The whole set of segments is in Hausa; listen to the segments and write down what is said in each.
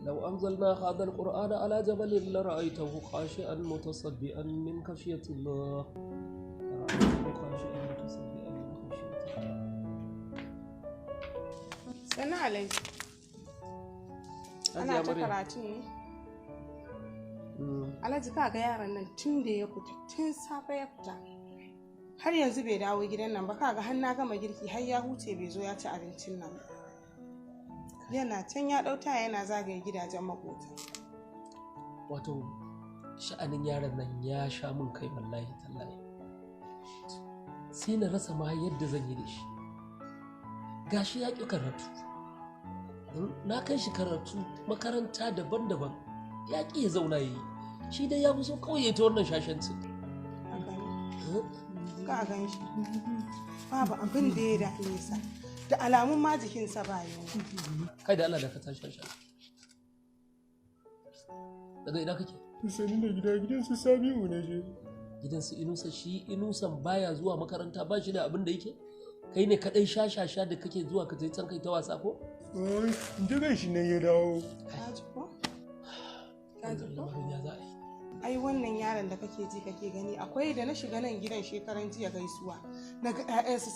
لو أنزلنا هذا القرآن على جبل لرأيته خاشعا متصدعا من خشية الله. Sannu Alhaji. Ana ta karatu ne? Alhaji ka ga yaran nan tun da ya fita, tun safe ya fita. Har yanzu bai dawo gidan nan ba, kaga har na gama girki har ya huce bai zo ya ci abincin nan ba. Yana can ya ɗauta yana zagaye gidajen makota. Wato sha'anin yaron nan ya sha min kai wallahi tallahi. Sai na rasa ma yadda zan yi da shi. Gashi ya ƙi karatu. Na kai shi karatu makaranta daban-daban ya ƙi ya zauna ya yi. Shi dai ya fi so kawai ya ta wannan shashancin. Ka gan shi. Babu abin da ya dame sa. Da alamun ma jikinsa ba yau. Kai da Allah da ka tashi shashan. Daga ina kake? Sani da gidan su Sabi'u na je. Gidan su Inusa, shi Inusan baya zuwa makaranta ba shi da abin da yake? Kai ne kaɗai shashasha da kake zuwa ka can kai ta wasa ko? Jiran shi ne ya dawo. Kaji ko? Lamarin ya za a yi. Ai wannan yaron da kake ji kake gani akwai da na shiga nan gidan shekaran jiya gaisuwa. Naga ƴaƴansu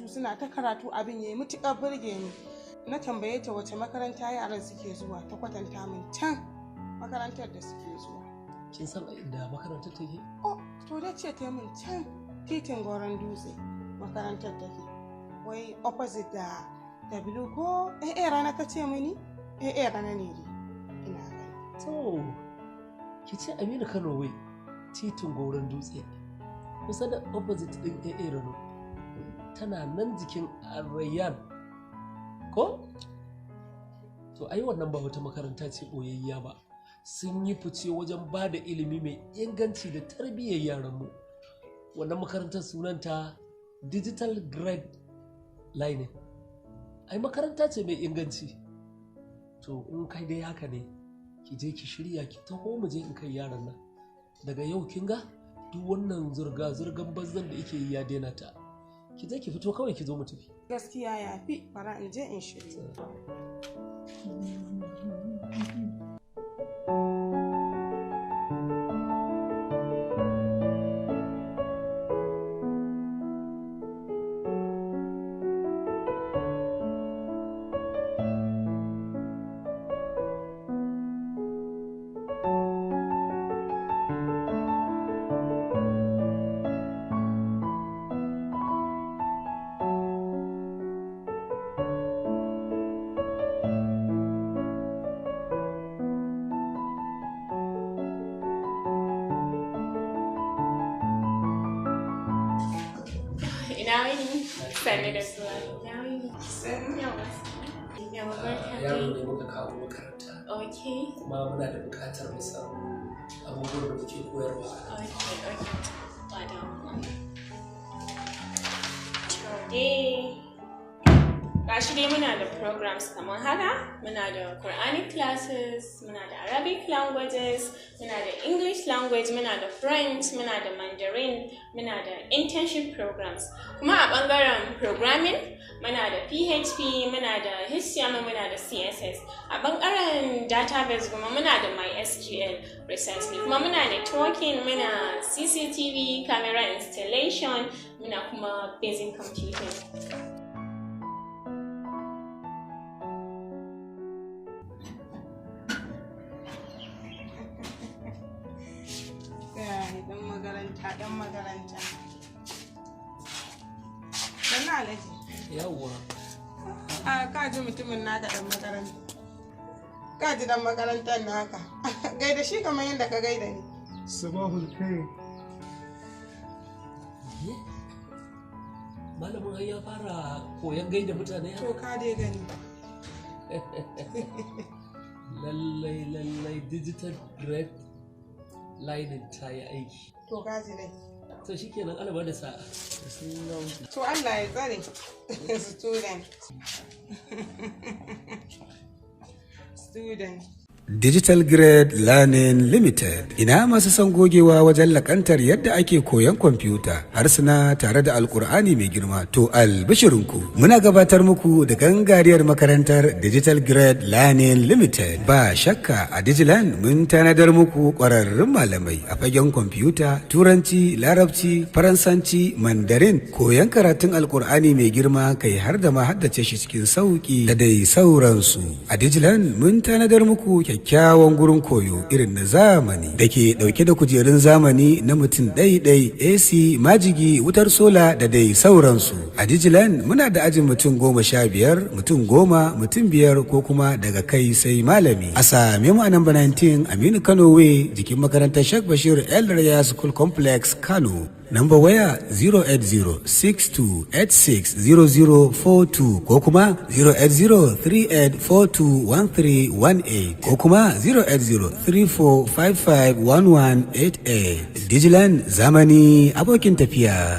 suna ta karatu abin yayi mutuƙar burge ni. Na tambaye ta wace makaranta yaran suke zuwa ta kwatanta min can makarantar da suke zuwa. Kin san a inda makarantar take? Oh, to da ce ta min can titin Goron Dutse makarantar take. Wai opposite da W ko rana ta ce mini? Rana ne dai. Ina gani. To, ki ce Aminu Kano wai titin Goron Dutse. Kusa da opposite ɗin Rano. Tana nan jikin Arayyan. Ko? To ai wannan ba wata makaranta ce ɓoyayya ba. Sun yi fice wajen ba da ilimi mai inganci da tarbiyyar yaranmu. Wannan makarantar sunanta Digital Grade Lining. Ai makaranta ce mai inganci. To in kai dai haka ne, ki je ki shirya ki taho mu je in kai yaran nan. Daga yau kin ga duk wannan zurgan banzan da yake yi ya daina ta. Ki je ki fito kawai ki zo mu tafi. Gaskiya ya fi fara in je in shirya. Sannu da zuwa. Yaro ne muka kawo makaranta. Okay. Kuma muna da buƙatar mu samu abubuwan da muke koyarwa. Okay. Ba damuwa. Today, gashi dai muna da programs kamar haka. Muna da Quranic classes, muna da Arabic languages, muna da English language, muna da French, muna da Mandarin, muna da internship programs. Kuma a ɓangaren programming, muna da PHP, muna da HTML, muna da CSS. A ɓangaren database kuma muna da MySQL recently. Kuma muna networking, muna CCTV, camera installation, muna kuma basic computing. Ɗan makaranta. Sannu Alhaji. Yawwa. Ka ji mutumin naka ɗan makaranta. Ka ji ɗan makarantar naka. Gaida shi kamar yadda ka gaida ni. Sabahul khair. Malamin har ya fara koyon gaida mutane. To ka dai gani. Lallai digital grade lining ta yi aiki. To ka ji dai. To shikenan alaba da sa'a. To Allah ya tsare. Student. Digital Grade Learning Limited. Ina masu son gogewa wajen lakantar yadda ake koyon kwamfuta, harsuna tare da Alkur'ani mai girma. To albishirinku, muna gabatar muku da gangariyar makarantar Digital Grade Learning Limited. Ba shakka a Digiland mun tanadar muku ƙwararrun malamai a fagen kwamfuta, Turanci, Larabci, Faransanci, Mandarin, koyon karatun Alkur'ani mai girma kai har da ma haddace shi cikin sauki da dai sauransu. A Digiland mun tanadar muku kyakkyawan gurin koyo irin na zamani da ke dauke da kujerun zamani na mutum ɗai-ɗai, AC, majigi, wutar sola da dai sauransu. A Digiland muna da ajin mutum 15, mutum 10, mutum 5 ko kuma daga kai sai malami. A same mu a namba 19 Aminu Kano Way jikin makarantar Sheikh Bashir El Raya School Complex Kano. Namba waya 08062860042 ko kuma 08038421318 ko kuma 08034551188. Digiland zamani abokin tafiya.